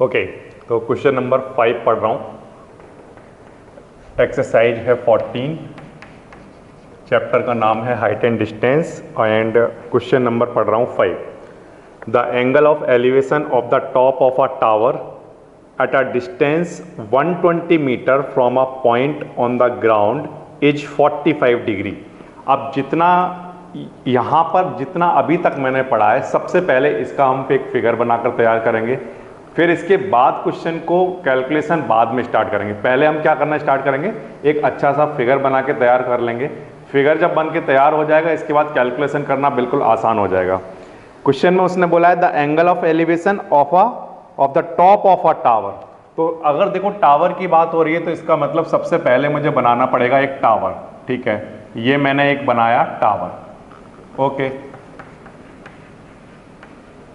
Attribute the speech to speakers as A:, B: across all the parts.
A: Okay, तो question number 5 पढ़ रहा हूँ। एक्सरसाइज है 14, चैप्टर का नाम है height and distance and question number पढ़ रहा हूँ 5। The angle of elevation of the top of a tower at a distance 120 metre from a point on the ground is 45 degree. अब जितना यहाँ पर जितना अभी तक मैंने पढ़ा है, सबसे पहले इसका हम एक फिगर बनाकर तैयार करेंगे, फिर इसके बाद क्वेश्चन को कैलकुलेशन बाद में स्टार्ट करेंगे। पहले हम क्या करना स्टार्ट करेंगे, एक अच्छा सा फिगर बना के तैयार कर लेंगे। फिगर जब बन के तैयार हो जाएगा, इसके बाद कैलकुलेशन करना बिल्कुल आसान हो जाएगा। क्वेश्चन में उसने बोला है the angle of elevation of the top of a tower. तो अगर देखो टावर की बात हो रही है तो इसका मतलब सबसे पहले मुझे बनाना पड़ेगा एक टावर। ठीक है, ये मैंने एक बनाया टावर। ओके,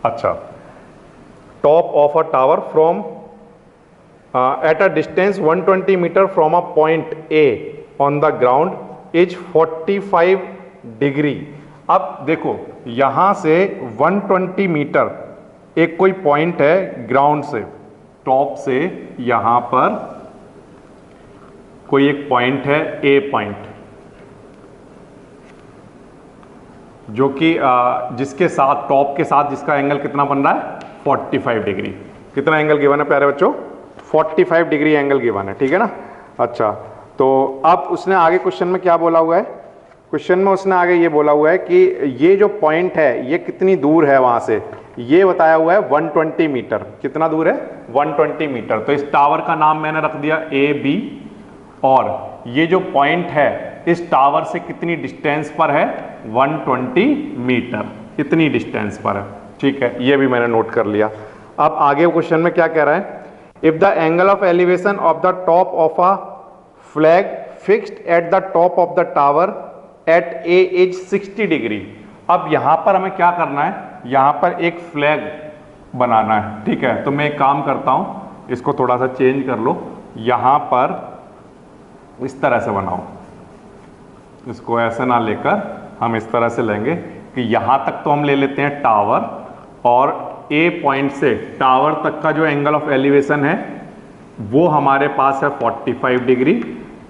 A: अच्छा, top of a tower from at a distance 120 metre from a point A on the ground is 45 degree. अब देखो यहां से 120 मीटर एक कोई पॉइंट है ग्राउंड से, टॉप से यहां पर कोई एक पॉइंट है ए पॉइंट, जो कि जिसके साथ टॉप के साथ जिसका एंगल कितना बन रहा है 45 डिग्री। कितना एंगल गिवन है प्यारे बच्चों? 45 डिग्री एंगल गिवन है। ठीक है ना। अच्छा, तो अब उसने आगे क्वेश्चन में क्या बोला हुआ है? क्वेश्चन में उसने आगे ये बोला हुआ है कि ये जो पॉइंट है ये कितनी दूर है वहां से, ये बताया हुआ है 120 मीटर। कितना दूर है? 120 मीटर। तो इस टावर का नाम मैंने रख दिया ए बी, और ये जो पॉइंट है इस टावर से कितनी डिस्टेंस पर है? 120 मीटर, इतनी डिस्टेंस पर है। ठीक है, ये भी मैंने नोट कर लिया। अब आगे क्वेश्चन में क्या कह रहा है? If the angle of elevation of the top of a flag fixed at the top of the tower at A is 60 degree. अब यहां पर हमें क्या करना है? यहां पर एक फ्लैग बनाना है। ठीक है, तो मैं एक काम करता हूं, इसको थोड़ा सा चेंज कर लो, यहां पर इस तरह से बनाओ, इसको ऐसे ना लेकर हम इस तरह से लेंगे कि यहां तक तो हम ले लेते हैं टावर, और ए पॉइंट से टावर तक का जो एंगल ऑफ एलिवेशन है वो हमारे पास है 45 डिग्री,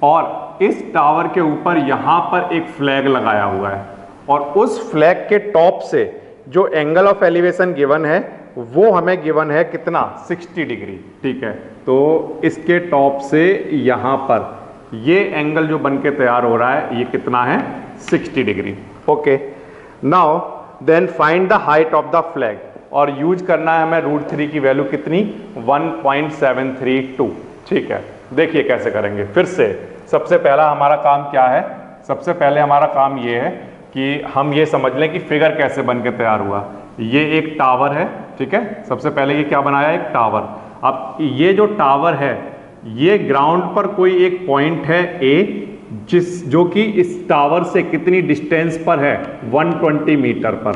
A: और इस टावर के ऊपर यहां पर एक फ्लैग लगाया हुआ है, और उस फ्लैग के टॉप से जो एंगल ऑफ एलिवेशन गिवन है वो हमें गिवन है कितना? 60 डिग्री। ठीक है, तो इसके टॉप से यहां पर ये एंगल जो बन के तैयार हो रहा है ये कितना है? 60 degree. Okay, now then find the height of the flag, और यूज करना है हमें √3 की वैल्यू कितनी? 1.732। ठीक है, देखिए कैसे करेंगे। फिर से सबसे पहला हमारा काम क्या है? सबसे पहले हमारा काम ये है कि हम ये समझ लें कि फिगर कैसे बन के तैयार हुआ। ये एक टावर है। ठीक है, सबसे पहले ये क्या बनाया? एक टावर। अब ये जो टावर है ये ग्राउंड पर कोई एक पॉइंट है ए, जो कि इस टावर से कितनी डिस्टेंस पर है? 120 मीटर पर।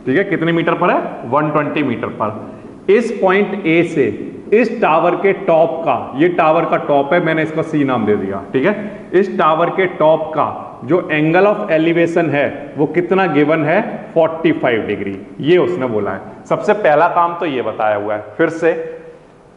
A: ठीक है, कितने मीटर पर है? 120 मीटर पर। इस पॉइंट ए से इस टावर के टॉप का, ये टावर का टॉप है, मैंने इसका सी नाम दे दिया। ठीक है, इस टावर के टॉप का जो एंगल ऑफ एलिवेशन है वो कितना गिवन है? 45 डिग्री। ये उसने बोला है। सबसे पहला काम तो ये बताया हुआ है। फिर से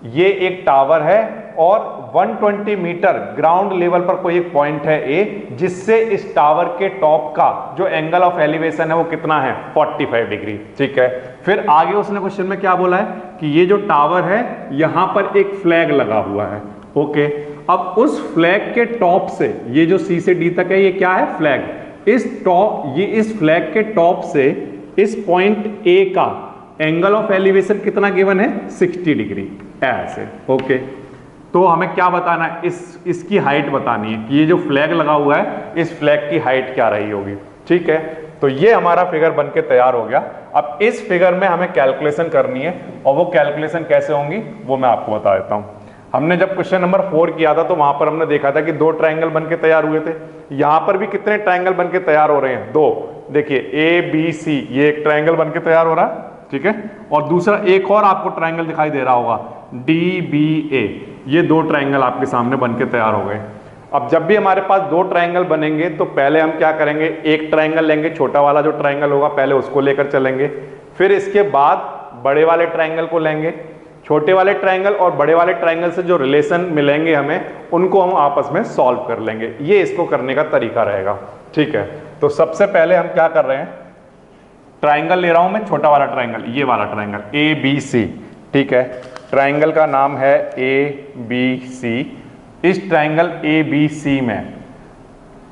A: ये एक टावर है और 120 मीटर ग्राउंड लेवल पर कोई एक पॉइंट है ए, जिससे इस टावर के टॉप का जो एंगल ऑफ एलिवेशन है वो कितना है? 45 डिग्री। ठीक है, फिर आगे उसने क्वेश्चन में क्या बोला है कि ये जो टावर है यहां पर एक फ्लैग लगा हुआ है। ओके, अब उस फ्लैग के टॉप से, ये जो सी से डी तक है ये क्या है? फ्लैग। इस फ्लैग के टॉप से इस पॉइंट ए का एंगल ऑफ एलिवेशन कितना गिवन है? 60 डिग्री। ऐसे। ओके, तो हमें क्या बताना है? इसकी हाइट बतानी है कि ये जो फ्लैग लगा हुआ है इस फ्लैग की हाइट क्या रही होगी। ठीक है, तो ये हमारा फिगर बन के तैयार हो गया। अब इस फिगर में हमें कैलकुलेशन करनी है, और वो कैलकुलेशन कैसे होंगी वो मैं आपको बता देता हूं। हमने जब क्वेश्चन नंबर 4 किया था तो वहां पर हमने देखा था कि 2 ट्रायंगल बन के तैयार हुए थे। यहां पर भी कितने ट्रायंगल बन के तैयार हो रहे हैं? 2। देखिए ए बी सी, ये एक ट्रायंगल बन के तैयार हो रहा है। ठीक है, और दूसरा एक और आपको ट्रायंगल दिखाई दे रहा होगा, डी बी ए। ये 2 ट्रायंगल आपके सामने बन के तैयार हो गए। अब जब भी हमारे पास 2 ट्रायंगल बनेंगे तो पहले हम क्या करेंगे? एक ट्रायंगल लेंगे, छोटा वाला जो ट्रायंगल होगा पहले उसको लेकर चलेंगे, फिर इसके बाद बड़े वाले ट्रायंगल को लेंगे, छोटे वाले ट्रायंगल और बड़े वाले ट्रायंगल से जो रिलेशन मिलेंगे हमें उनको हम आपस में सॉल्व कर लेंगे। ये इसको करने का तरीका रहेगा। ठीक है, तो सबसे पहले हम क्या कर रहे हैं, ट्रायंगल ले रहा हूं मैं, छोटा वाला ट्रायंगल, ये वाला ट्रायंगल ए बी सी। ठीक है, ट्रायंगल का नाम है ए बी सी। इस ट्रायंगल ए बी सी में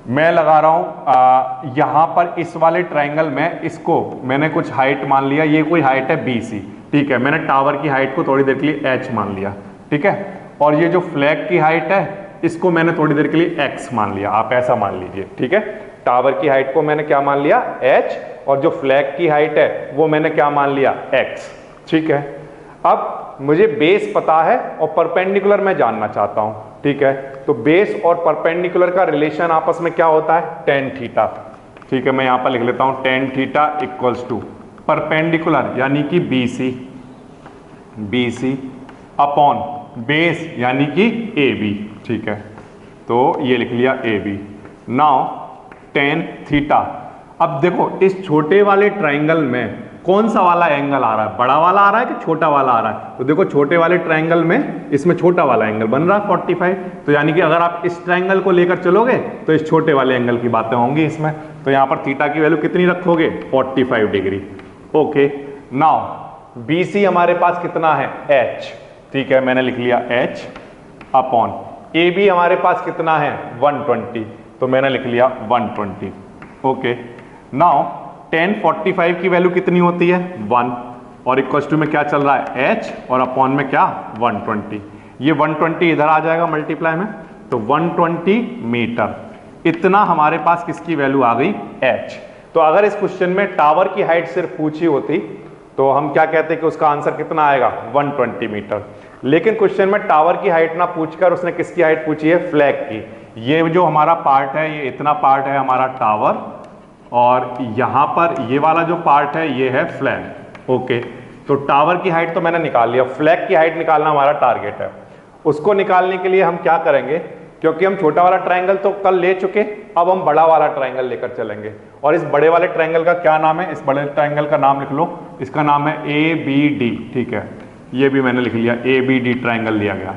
A: मैं लगा रहा हूं यहां पर इस वाले ट्रायंगल में इसको मैंने कुछ हाइट मान लिया, ये कोई हाइट है बी सी। ठीक है, मैंने टावर की हाइट को थोड़ी देर के लिए एच मान लिया। ठीक है, और ये जो फ्लैग की हाइट है इसको मैंने थोड़ी देर के लिए एक्स मान लिया, आप ऐसा मान लीजिए। ठीक है, टावर की हाइट को मैंने क्या मान लिया, एच, और जो फ्लैग की हाइट है वो मैंने क्या मान लिया, एक्स। ठीक है, अब मुझे बेस पता है और परपेंडिकुलर मैं जानना चाहता हूं। ठीक है, तो बेस और परपेंडिकुलर का रिलेशन आपस में क्या होता है, टेन थीटा। ठीक है, मैं यहां पर लिख लेता हूं tan theta equals to perpendicular यानी कि बी सी अपॉन बेस यानी कि ए बी। ठीक है, तो ये लिख लिया A B. Now tan theta. अब देखो इस छोटे वाले ट्रायंगल में कौन सा वाला एंगल आ रहा है, बड़ा वाला आ रहा है कि छोटा वाला आ रहा है, तो देखो छोटे वाले ट्रायंगल में इसमें छोटा वाला एंगल बन रहा है 45। तो यानी कि अगर आप इस ट्रायंगल को लेकर चलोगे तो इस छोटे वाले एंगल की बातें होंगी इसमें। तो यहां पर थीटा की वैल्यू कितनी रखोगे, 45 degree. Okay, now B C हमारे पास कितना है, एच। ठीक है, मैंने लिख लिया एच अपॉन ए बी हमारे पास कितना है 120, तो मैंने लिख लिया 120। ओके, नाउ टेन 45 की वैल्यू कितनी होती है 1, और इक्वल टू में क्या चल रहा है एच, और अपॉन में क्या 120। ये 120 इधर आ जाएगा मल्टीप्लाई में, तो 120 मीटर। इतना हमारे पास किसकी वैल्यू आ गई, एच। तो अगर इस क्वेश्चन में टावर की हाइट सिर्फ पूछी होती तो हम क्या कहते कि उसका आंसर कितना आएगा 120 मीटर। लेकिन क्वेश्चन में टावर की हाइट ना पूछकर उसने किसकी हाइट पूछी है, फ्लैग की। ये जो हमारा पार्ट है, ये इतना पार्ट है हमारा टावर, और यहां पर ये वाला जो पार्ट है ये है फ्लैग। ओके, तो टावर की हाइट तो मैंने निकाल लिया, फ्लैग की हाइट निकालना हमारा टारगेट है। उसको निकालने के लिए हम क्या करेंगे, क्योंकि हम छोटा वाला ट्रायंगल तो कल ले चुके, अब हम बड़ा वाला ट्रायंगल लेकर चलेंगे। और इस बड़े वाले ट्रायंगल का क्या नाम है, इस बड़े ट्रायंगल का नाम लिख लो, इसका नाम है ए बी डी। ठीक है, ये भी मैंने लिख लिया, ए बी डी ट्रायंगल लिया गया।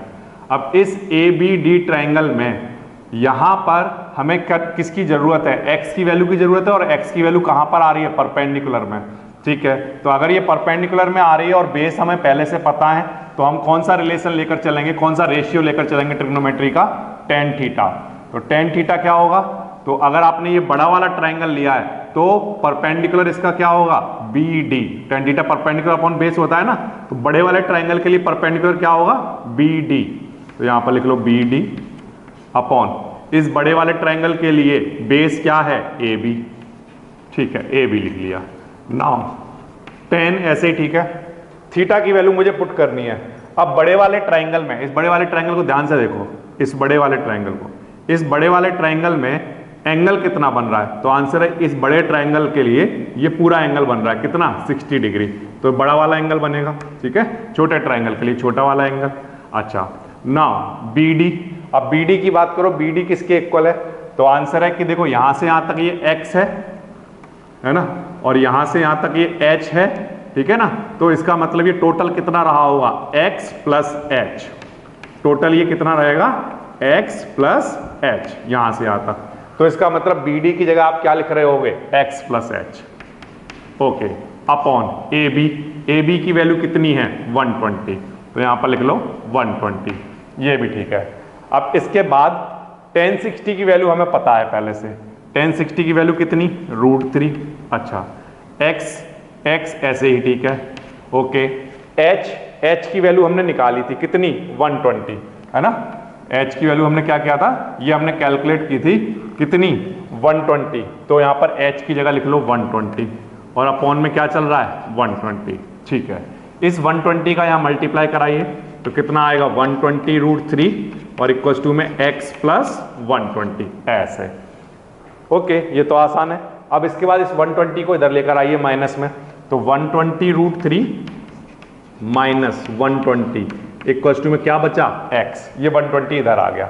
A: अब इस ए बी डी ट्रायंगल में यहां पर हमें किसकी जरूरत है, एक्स की वैल्यू की जरूरत है, और एक्स की वैल्यू कहां पर आ रही है, परपेंडिकुलर में। ठीक है, तो अगर ये परपेंडिकुलर में आ रही है और बेस हमें पहले से पता है, तो हम कौन सा रिलेशन लेकर चलेंगे, कौन सा रेशियो लेकर चलेंगे ट्रिग्नोमेट्री का, टेन थीटा। तो टेन थीटा क्या होगा, तो अगर आपने ये बड़ा वाला ट्रायंगल लिया है तो परपेंडिकुलर इसका क्या होगा, B D. Tan theta perpendicular upon base होता है ना, तो बड़े वाले ट्रायंगल के लिए परपेंडिकुलर क्या होगा, बी डी। तो यहां पर लिख लो बी डी अपॉन इस बड़े वाले ट्रायंगल के लिए बेस क्या है, ए बी। ठीक है, ए बी लिख लिया। नाउ टेन ऐसे ही, ठीक है, थीटा की वैल्यू मुझे पुट करनी है। अब बड़े वाले ट्रायंगल में, इस बड़े वाले ट्रायंगल को ध्यान से देखो, इस बड़े वाले ट्रायंगल को, इस बड़े वाले ट्रायंगल में एंगल कितना बन रहा है, तो आंसर है इस बड़े ट्रायंगल के लिए ये पूरा एंगल बन रहा है कितना, 60 डिग्री। तो बड़ा वाला एंगल बनेगा। ठीक है, छोटे ट्रायंगल के लिए छोटा वाला एंगल। अच्छा, नाउ बी डी। अब बी डी की बात करो, बी डी किसके इक्वल है, तो आंसर है कि देखो यहां से यहां तक ये एक्स है ना, और यहां से यहां तक ये एच है। ठीक है ना, तो इसका मतलब ये टोटल कितना रहा होगा, एक्स प्लस एच। टोटल ये कितना रहेगा, एक्स प्लस एच, यहां से यहां तक। तो इसका मतलब बी डी की जगह आप क्या लिख रहे होगे, x plus h. Okay, upon A B. A B की वैल्यू कितनी है, 120, तो यहां पर लिख लो 120, ये भी ठीक है। अब इसके बाद tan 60 की वैल्यू हमें पता है पहले से, tan 60 की वैल्यू कितनी, √3। अच्छा, x ऐसे ही ठीक है। ओके, h की वैल्यू हमने निकाली थी कितनी, 120, है ना। h की वैल्यू हमने क्या किया था, ये हमने कैलकुलेट की थी कितनी, 120। तो यहाँ पर h की जगह लिख लो 120, और अपॉन में क्या चल रहा है, 120। ठीक है, इस 120 का यहाँ मल्टीप्लाई कराइए तो कितना आएगा, 120 √3, और इक्वल टू में x प्लस 120 ऐसे। ओके, ये तो आसान है। अब इसके बाद इस 120 को इधर लेकर आइए माइनस में, तो 120 √3 माइनस 120 इक्वल टू में क्या बचा, x। ये 120 इधर आ गया।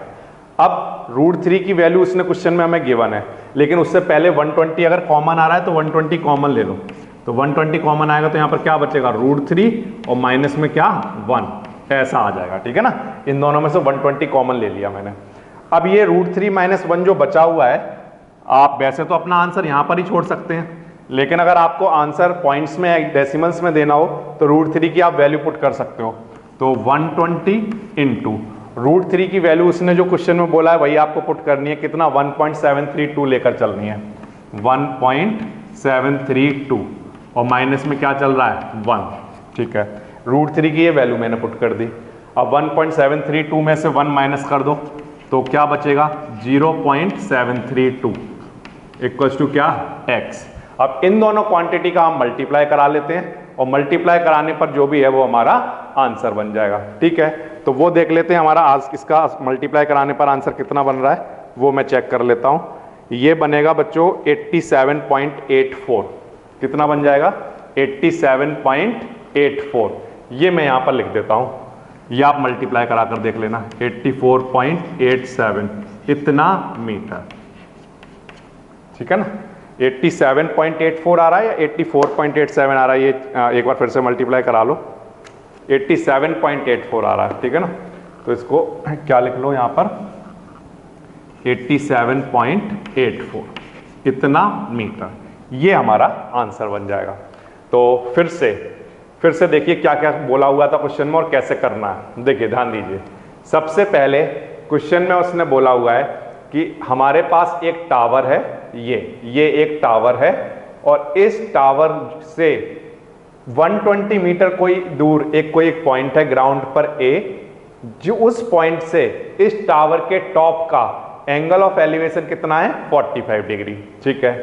A: अब √3 की वैल्यू उसने क्वेश्चन में हमें गिवन है, लेकिन उससे पहले 120 अगर कॉमन आ रहा है तो 120 कॉमन ले लो। तो 120 कॉमन आएगा तो यहाँ पर क्या बचेगा, √3 और माइनस में क्या, 1। ऐसा आ जाएगा, ठीक है ना। इन दोनों में से 120 कॉमन ले लिया मैंने। अब ये √3 - 1 जो बचा हुआ है, आप वैसे तो अपना आंसर यहां पर ही छोड़ सकते हैं, लेकिन अगर आपको आंसर पॉइंट्स में डेसिमल्स में देना हो तो √3 की आप वैल्यू पुट कर सकते हो। तो 120 इंटू √3 की वैल्यू उसने जो क्वेश्चन में बोला है वही आपको पुट करनी है। कितना? 1.732 लेकर चलनी है, 1.732, और माइनस में क्या चल रहा है? 1, ठीक है। √3 की ये वैल्यू मैंने पुट कर दी। अब 1.732 में से 1 माइनस कर दो तो क्या बचेगा? 0.732 इक्वल्स टू क्या? x। अब इन दोनों क्वांटिटी का हम मल्टीप्लाई करा लेते हैं, और मल्टीप्लाई कराने पर जो भी है वो हमारा आंसर बन जाएगा, ठीक है। तो वो देख लेते हैं हमारा आज इसका मल्टीप्लाई कराने पर आंसर कितना बन रहा है, वो मैं चेक कर लेता हूं। ये बनेगा बच्चों 87.84। कितना बन जाएगा? 87.84। ये मैं यहां पर लिख देता हूं, ये आप मल्टीप्लाई करा कर देख लेना। 84.87 इतना मीटर, ठीक है ना। 87.84 आ रहा है या 84.87 आ रहा है, ये एक बार फिर से मल्टीप्लाई करा लो। 87.84 आ रहा है, ठीक है ना। तो इसको क्या लिख लो यहां पर? 87.84 इतना मीटर, ये हमारा आंसर बन जाएगा। तो फिर से देखिए क्या क्या बोला हुआ था क्वेश्चन में और कैसे करना है। देखिए ध्यान दीजिए, सबसे पहले क्वेश्चन में उसने बोला हुआ है कि हमारे पास एक टावर है, ये एक टावर है, और इस टावर से 120 मीटर कोई दूर कोई एक पॉइंट है ग्राउंड पर A, जो उस पॉइंट से इस टावर के टॉप का एंगल ऑफ एलिवेशन कितना है? 45 डिग्री, ठीक है।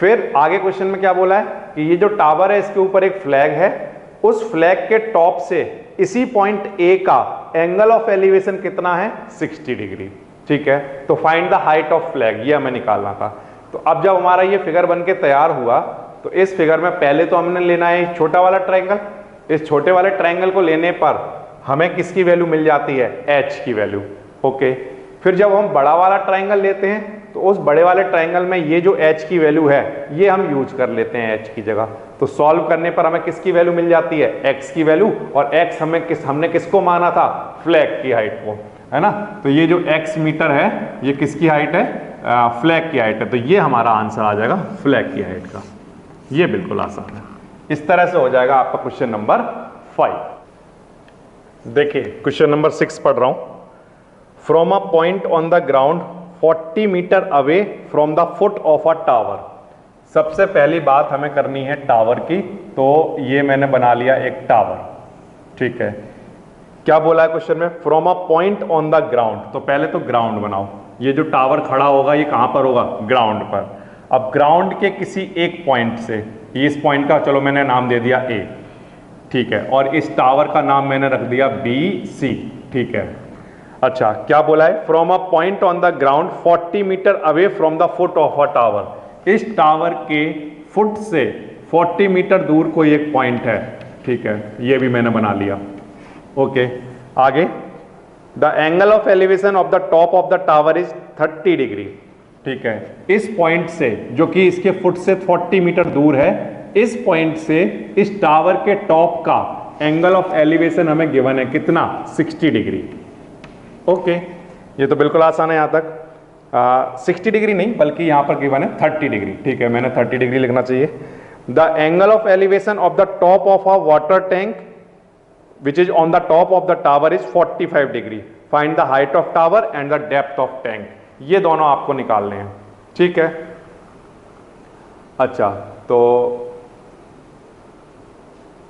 A: फिर आगे क्वेश्चन में क्या बोला है कि ये जो टावर है इसके ऊपर एक फ्लैग है, उस फ्लैग के टॉप से इसी पॉइंट A का एंगल ऑफ एलिवेशन कितना है? 60 डिग्री, ठीक है। तो find the height of flag, ये हमें निकालना था। तो अब जब हमारा ये फिगर बनके तैयार हुआ तो इस फिगर में पहले तो हमने लेना है छोटा वाला ट्रायंगल। इस छोटे वाले ट्रायंगल को लेने पर हमें किसकी वैल्यू मिल जाती है? h की वैल्यू, ओके। फिर जब हम बड़ा वाला ट्रायंगल लेते हैं तो उस बड़े वाले ट्रायंगल में ये जो h की वैल्यू है ये हम यूज कर लेते हैं h की जगह। तो सॉल्व करने पर हमें किसकी वैल्यू मिल जाती है? x की वैल्यू, और x हमने किसको माना था? फ्लैग की हाइट को, है ना। तो ये जो x मीटर है ये किसकी हाइट है? फ्लैग की हाइट है। तो ये हमारा आंसर आ जाएगा फ्लैग की हाइट का। ये बिल्कुल आसान है। इस तरह से हो जाएगा आपका क्वेश्चन नंबर 5। देखिए क्वेश्चन नंबर 6 पढ़ रहा हूं। From a point on the ground 40 metre away from the foot of a tower. सबसे पहली बात हमें करनी है टावर की, तो ये मैंने बना लिया एक टावर, ठीक है। क्या बोला है क्वेश्चन में? From a point on the ground, तो पहले तो ग्राउंड बनाओ। ये जो टावर खड़ा होगा ये कहां पर होगा? ग्राउंड पर। अब ग्राउंड के किसी एक पॉइंट से, इस पॉइंट का चलो मैंने नाम दे दिया A, ठीक है, और इस टावर का नाम मैंने रख दिया BC, ठीक है। अच्छा, क्या बोला है? From a point on the ground 40 metre away from the foot of a tower. इस टावर के फुट से 40 मीटर दूर कोई एक पॉइंट है, ठीक है, ये भी मैंने बना लिया, ओके। आगे, the angle of elevation of the top of the tower is 30 degree, ठीक है। इस पॉइंट से, जो कि इसके फुट से 40 मीटर दूर है, इस पॉइंट से इस टावर के टॉप का एंगल ऑफ एलिवेशन हमें गिवन है कितना? 60 डिग्री, ओके। ये तो बिल्कुल आसान है यहां तक। 60 डिग्री नहीं बल्कि यहां पर गिवन है 30 डिग्री, ठीक है, मैंने 30 डिग्री लिखना चाहिए। The angle of elevation of the top of a water tank which is on the top of the tower is 45 degree. Find the height of tower and the depth of tank. ये दोनों आपको निकालने हैं, ठीक है। अच्छा, तो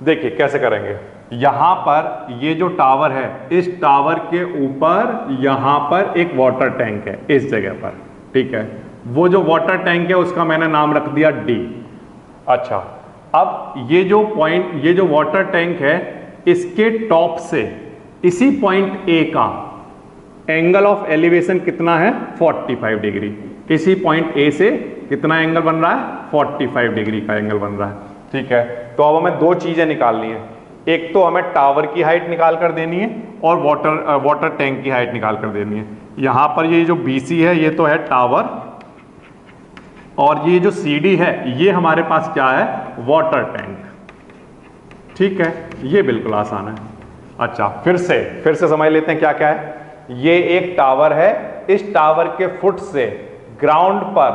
A: देखिए कैसे करेंगे। यहां पर ये जो टावर है, इस टावर के ऊपर यहां पर एक वाटर टैंक है इस जगह पर, ठीक है। वो जो वाटर टैंक है उसका मैंने नाम रख दिया D। अच्छा, अब ये जो पॉइंट, ये जो वाटर टैंक है, इसके टॉप से इसी पॉइंट A का एंगल ऑफ एलिवेशन कितना है? 45 डिग्री। इसी पॉइंट A से कितना एंगल बन रहा है? 45 डिग्री का एंगल बन रहा है, ठीक है। तो अब हमें दो चीजें निकालनी है। एक तो हमें टावर की हाइट निकाल कर देनी है और वाटर टैंक की हाइट निकाल कर देनी है। यहां पर ये जो BC है ये तो है टावर, और ये जो CD है ये हमारे पास क्या है? वाटर टैंक, ठीक है। ये बिल्कुल आसान है। अच्छा, फिर से समझ लेते हैं क्या क्या है। ये एक टावर है, इस टावर के फुट से ग्राउंड पर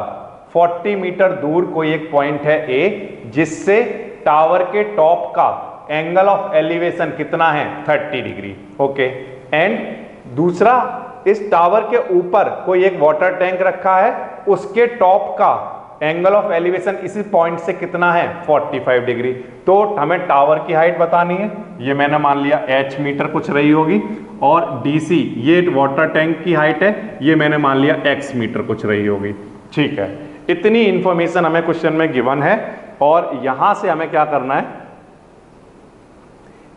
A: 40 मीटर दूर कोई एक पॉइंट है ए, जिससे टावर के टॉप का एंगल ऑफ एलिवेशन कितना है 30 डिग्री। ओके, एंड दूसरा, इस टावर के ऊपर कोई एक वाटर टैंक रखा है, उसके टॉप का एंगल ऑफ एलिवेशन इसी पॉइंट से कितना है 45 डिग्री। तो हमें टावर की हाइट बतानी है, ये मैंने मान लिया h मीटर कुछ रही होगी, और DC ये वाटर टैंक की हाइट है, ये मैंने मान लिया x मीटर कुछ रही होगी। ठीक है, इतनी इंफॉर्मेशन हमें क्वेश्चन में गिवन है, और यहां से हमें क्या करना है,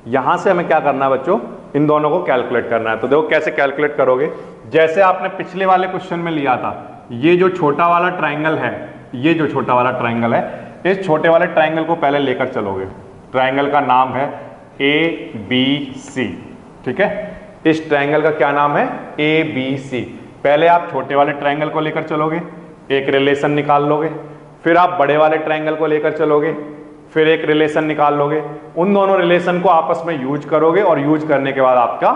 A: यहां से हमें क्या करना है बच्चों, इन दोनों को कैलकुलेट करना है। तो देखो कैसे कैलकुलेट करोगे, जैसे आपने पिछले वाले क्वेश्चन में लिया था, ये जो छोटा वाला ट्राइंगल है, ये जो छोटा वाला ट्राइंगल है, इस छोटे वाले ट्राइंगल को पहले लेकर चलोगे। ट्राइंगल का नाम है ABC, ठीक है, इस ट्राइंगल का क्या नाम है ABC। पहले आप छोटे वाले ट्राइंगल को लेकर चलोगे, एक रिलेशन निकाल लोगे, फिर आप बड़े वाले ट्राइंगल को लेकर चलोगे, फिर एक रिलेशन निकाल लोगे, उन दोनों रिलेशन को आपस में यूज करोगे, और यूज करने के बाद आपका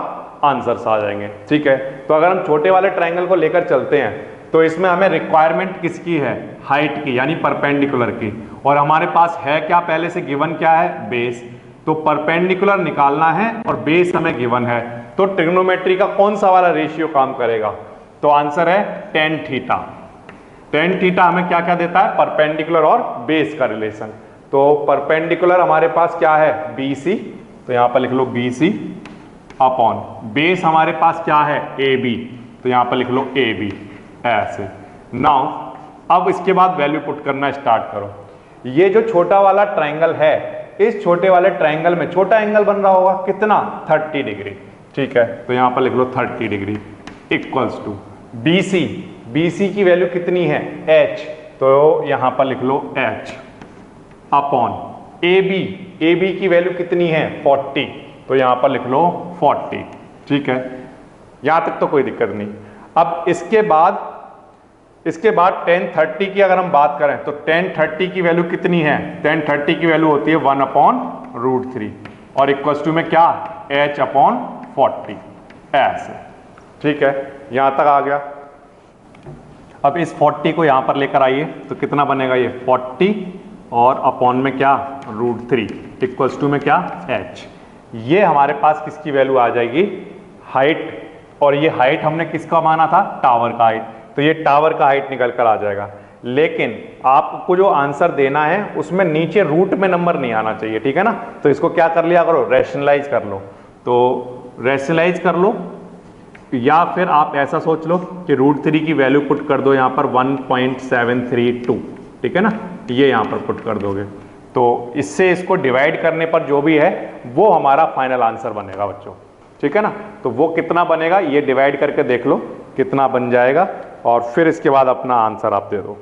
A: आंसर्स आ जाएंगे। ठीक है, तो अगर हम छोटे वाले ट्राइंगल को लेकर चलते हैं, तो इसमें हमें रिक्वायरमेंट किसकी है, हाइट की, यानी परपेंडिकुलर की, और हमारे पास है क्या, पहले से गिवन क्या है, बेस। तो परपेंडिकुलर निकालना है और बेस हमें गिवन है, तो ट्रिग्नोमेट्री का कौन सा वाला रेशियो काम करेगा, तो आंसर है tan थीटा। tan थीटा हमें क्या क्या देता है, परपेंडिकुलर और बेस का रिलेशन। तो परपेंडिकुलर हमारे पास क्या है BC, तो यहां पर लिख लो BC अपॉन बेस हमारे पास क्या है AB, तो यहां पर लिख लो AB ऐसे। नाउ अब इसके बाद वैल्यू पुट करना स्टार्ट करो। ये जो छोटा वाला ट्राइंगल है, इस छोटे वाले ट्राइंगल में छोटा एंगल बन रहा होगा कितना 30 डिग्री। ठीक है, तो यहां पर लिख लो 30 डिग्री इक्वल्स टू BC की वैल्यू कितनी है H, तो यहां पर लिख लो H अपॉन AB की वैल्यू कितनी है 40, तो यहां पर लिख लो 40। ठीक है, यहां तक तो कोई दिक्कत नहीं। अब इसके बाद tan 30 की अगर हम बात करें, तो tan 30 की वैल्यू कितनी है, tan 30 की वैल्यू होती है 1/√3, और इक्वल्स टू में क्या H/40 ऐसे। ठीक है, यहां तक आ गया। अब इस 40 को यहां पर लेकर आइए, तो कितना बनेगा ये 40 और अपॉन में क्या √3 इक्वल्स टू में क्या H। ये हमारे पास किसकी वैल्यू आ जाएगी, हाइट, और ये हाइट हमने किसका माना था, टावर का हाइट, तो ये टावर का हाइट निकल कर आ जाएगा। लेकिन आपको जो आंसर देना है उसमें नीचे रूट में नंबर नहीं आना चाहिए, ठीक है ना। तो इसको क्या कर लिया करो, रैशनलाइज कर लो। तो रैशनलाइज कर लो, या फिर आप ऐसा सोच लो कि √3 की वैल्यू पुट कर दो यहाँ पर 1.732, ठीक है ना, ये यहाँ पर पुट कर दोगे, तो इससे इसको डिवाइड करने पर जो भी है वो हमारा फाइनल आंसर बनेगा बच्चों। ठीक है ना, तो वो कितना बनेगा ये डिवाइड करके देख लो कितना बन जाएगा, और फिर इसके बाद अपना आंसर आप दे दो।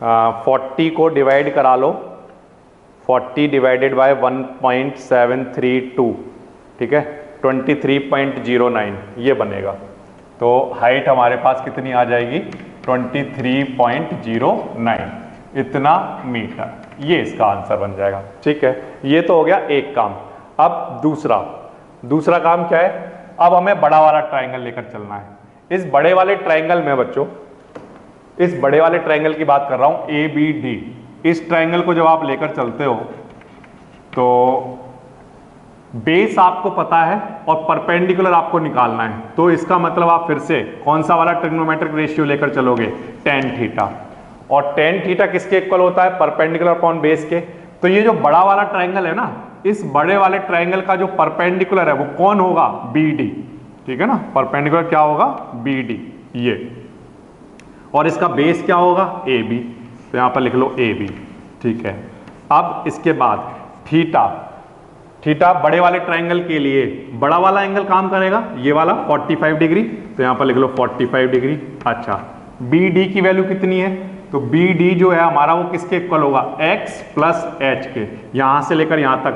A: आ, 40 को डिवाइड करा लो, 40 डिवाइडेड बाय 1.732, ठीक है, 23.09 ये बनेगा। तो हाइट हमारे पास कितनी आ जाएगी 23.09 इतना मीटर, ये इसका आंसर बन जाएगा। ठीक है, ये तो हो गया एक काम। अब दूसरा काम क्या है, अब हमें बड़ा वाला ट्राइंगल लेकर चलना है। इस बड़े वाले ट्राइंगल में बच्चों, इस बड़े वाले ट्राइंगल की बात कर रहा हूं ABD, इस ट्राइंगल को जब आप लेकर चलते हो तो बेस आपको पता है और परपेंडिकुलर आपको निकालना है, तो इसका मतलब आप फिर से कौन सा वाला ट्रिग्नोमेट्रिक रेशियो लेकर चलोगे, tan थीटा। और tan थीटा किसके इक्वल होता है, परपेंडिकुलर अपॉन बेस के। तो ये जो बड़ा वाला ट्राइंगल है ना, इस बड़े वाले ट्राइंगल का जो परपेंडिकुलर है वो कौन होगा, BD, ठीक है ना, परपेंडिकुलर क्या होगा BD ये, और इसका बेस क्या होगा AB, तो यहां पर लिख लो AB। ठीक है, अब इसके बाद थीटा बड़े वाले ट्राइंगल के लिए बड़ा वाला एंगल काम करेगा, ये वाला 45 डिग्री, तो यहां पर लिख लो 45 डिग्री। अच्छा, BD की वैल्यू कितनी है, तो BD जो है हमारा वो किसके इक्वल होगा, x प्लस h के, यहां से लेकर यहां तक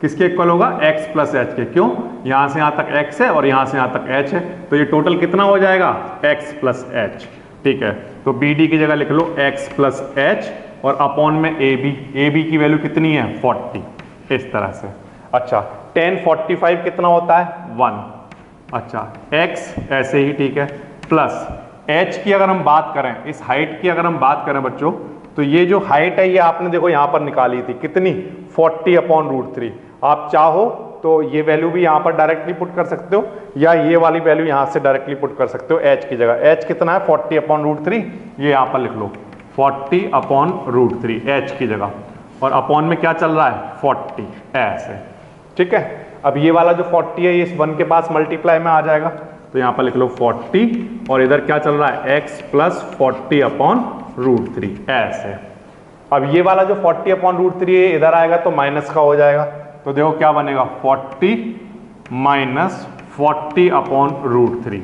A: किसके इक्वल होगा, x प्लस h के। क्यों, यहां से यहां तक x है और यहां से यहां तक h है, तो ये टोटल कितना हो जाएगा x प्लस h। ठीक है, तो BD की जगह लिख लो x प्लस h और अपॉन में ए बी की वैल्यू कितनी है 40, इस तरह से। अच्छा, tan 45 कितना होता है 1। अच्छा, x ऐसे ही ठीक है, प्लस h की अगर हम बात करें, इस हाइट की अगर हम बात करें बच्चों, तो ये जो हाइट है ये आपने देखो यहां पर निकाली थी कितनी 40/√3। आप चाहो तो ये वैल्यू भी यहां पर डायरेक्टली पुट कर सकते हो या ये वाली वैल्यू यहां से डायरेक्टली पुट कर सकते हो h की जगह। h कितना है 40/√3, ये यहां पर लिख लो 40/√3 h की जगह, और अपॉन में क्या चल रहा है 40 ऐसे, ठीक है। अब ये वाला जो 40 है ये इस 1 के पास मल्टीप्लाई में आ जाएगा, तो यहां पर लिख लो 40 और इधर क्या चल रहा है x प्लस 40/√3 ऐसे। अब ये वाला जो 40/√3 है इधर आएगा तो माइनस का हो जाएगा, तो देखो क्या बनेगा 40 माइनस 40/√3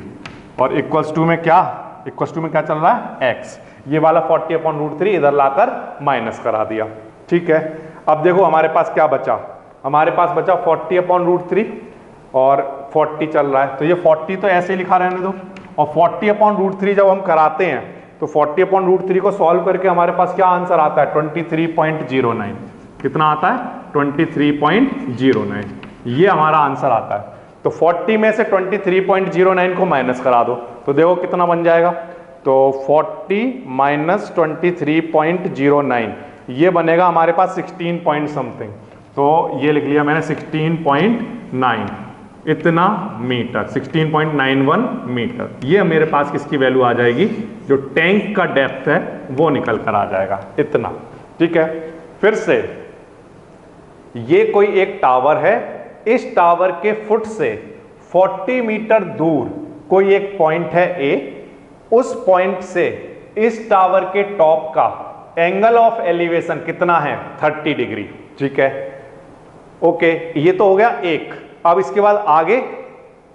A: और इक्वल्स टू में क्या चल रहा है x। ये वाला 40/√3 इधर लाकर माइनस करा दिया, ठीक है। अब देखो हमारे पास क्या बचा, हमारे पास बचा 40/√3 और 40 चल रहा है, तो ये 40 तो ऐसे ही लिखा रहने दो, और 40/√3 जब हम कराते हैं तो 40/√3 को सॉल्व करके हमारे पास क्या आंसर आता है 23.09। कितना आता है 23.09, ये हमारा आंसर आता है। तो 40 में से 23.09 को माइनस करा दो, तो देखो कितना बन जाएगा, तो 40 माइनस 23.09 ये बनेगा हमारे पास 16 पॉइंट समथिंग, तो ये लिख लिया मैंने 16.9 इतना मीटर, 16.91 मीटर। ये मेरे पास किसकी वैल्यू आ जाएगी, जो टैंक का डेप्थ है वो निकल कर आ जाएगा इतना, ठीक है। फिर से ये कोई एक टावर है, इस टावर के फुट से 40 मीटर दूर कोई एक पॉइंट है ए, उस पॉइंट से इस टावर के टॉप का एंगल ऑफ एलिवेशन कितना है 30 डिग्री, ठीक है। ओके, ये तो हो गया एक। अब इसके बाद आगे